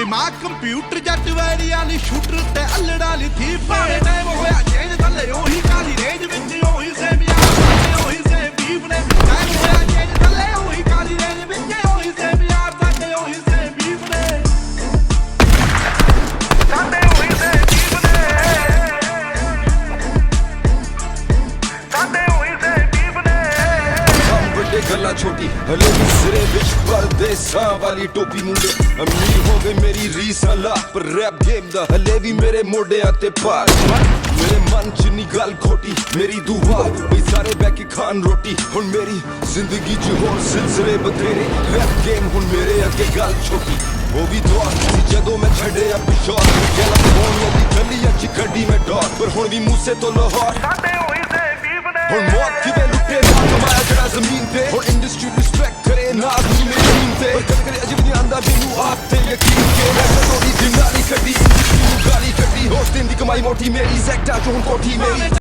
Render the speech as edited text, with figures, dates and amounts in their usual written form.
ਮਾਂ ਕੰਪਿਊਟਰ ਜੱਟ ਵੈਰੀਆਂ ਲਈ ਸ਼ੂਟਰ ਤੇ ਅਲੜਾ ਲਈ ਥੀ ਪਾਣੇ ਟਾਈਮ ਹੋਇਆ ਚੇਂਜ ਥੱਲੇ ਉਹੀ ਕਾਲੀ ਰੇਂਜ ਵਿੱਚ ਉਹੀ ਸੇਮ ਯਾਰ ਉਹੀ ਸੇਮ ਬੀਫ ਨੇ ਟਾਈਮ ਹੋਇਆ ਚੇਂਜ ਥੱਲੇ ਉਹੀ ਕਾਲੀ ਰੇਂਜ ਵਿੱਚ ਉਹੀ ਸੇਮ ਯਾਰ ਸਾਡੇ ਉਹੀ ਸੇਮ ਬੀਫ ਨੇ ਸਾਡੇ ਉਹੀ ਸੇਮ ਬੀਫ ਨੇ ਸਾਡੇ ਉਹੀ ਸੇਮ ਬੀਫ ਨੇ ਵੱਡੇ ਗੱਲਾਂ ਛੋਟੀ ਹਲੇ ਵੀ ਸਿਰੇ ਵਿੱਚ ਪਰਦੇਸਾਂ ਵਾਲੀ ਟੋਪੀ ਮੁੰਡੇ ਅਮੀਰ ਹੋ ਗਏ ਮੇਰੀ ਰੀਸ ਲਾ ਪਰ ਰੈਪ ਗੇਮ ਦਾ ਹਲੇ ਵੀ ਮੇਰੇ ਮੋਢਿਆਂ ਤੇ ਭਾਰ ਮੇਰੇ ਮਨ ਚ ਨੀ ਗੱਲ ਖੋਟੀ ਮੇਰੀ ਦੁਆ ਬਈ ਸਾਰੇ ਬਹਿ ਕੇ ਖਾਣ ਰੋਟੀ ਹੁਣ ਮੇਰੀ ਜ਼ਿੰਦਗੀ ਚ ਹੋਰ ਸਿਲਸਿਲੇ ਬਥੇਰੇ ਰੈਪ ਗੇਮ ਹੁਣ ਮੇਰੇ ਅੱਗੇ ਗੱਲ ਛੋਟੀ ਉਹ ਵੀ ਦੁਆ ਸੀ ਜਦੋਂ ਮੈਂ ਛੱਡਿਆ ਪਿਸ਼ੌਰ ਗੈਲਾ ਬੋਨੀਆਂ ਦੀ ਗਲੀਆਂ ਚ ਕੱਢੀ ਮੈਂ ਡੌਰ ਪਰ ਹੁਣ ਵੀ ਮੂਸੇ ਤੋਂ ਲਾਹੌਰ ਸਾਡੇ ਹੋਈ ਸੇ ਬੀਫ ਨੇ ਹੁਣ ਮੌਤ ਕਿਵੇਂ ਲੁੱਟੇ ਨਾ ਕਮਾਇਆ ਜਿਹੜਾ ਜ਼ਮੀਨ ਤੇ ਹੁਣ ਇੰਡਸਟਰੀ ਰਿਸਪੈਕਟ ਕਰੇ ਨਾ ਆਦਮੀ ਮੇਰੀ ਟੀਮ ਤੇ ਪਰ ਕਦੇ ਕਦੇ ਅਜਿਬ ਨਹੀਂ ਆਂਦਾ ਮੈਨੂੰ ਆਪ ਤੇ ਯਕੀਨ ਕੇ ਮੈਂ ਕਦੋਂ ਦੀ ਦਿਨਾਲੀ ਕੱਢੀ ਇੰਡਸਟਰੀ ਨੂੰ ਗਾਲੀ ਕੱਢੀ ਹੋਸਟਿੰਗ ਦੀ ਕਮਾਈ ਮੋਟੀ ਮੇਰੀ ਸੈਕਟਰ ਚੋਂ ਹੁਣ ਕੋਠੀ ਮੇਰੀ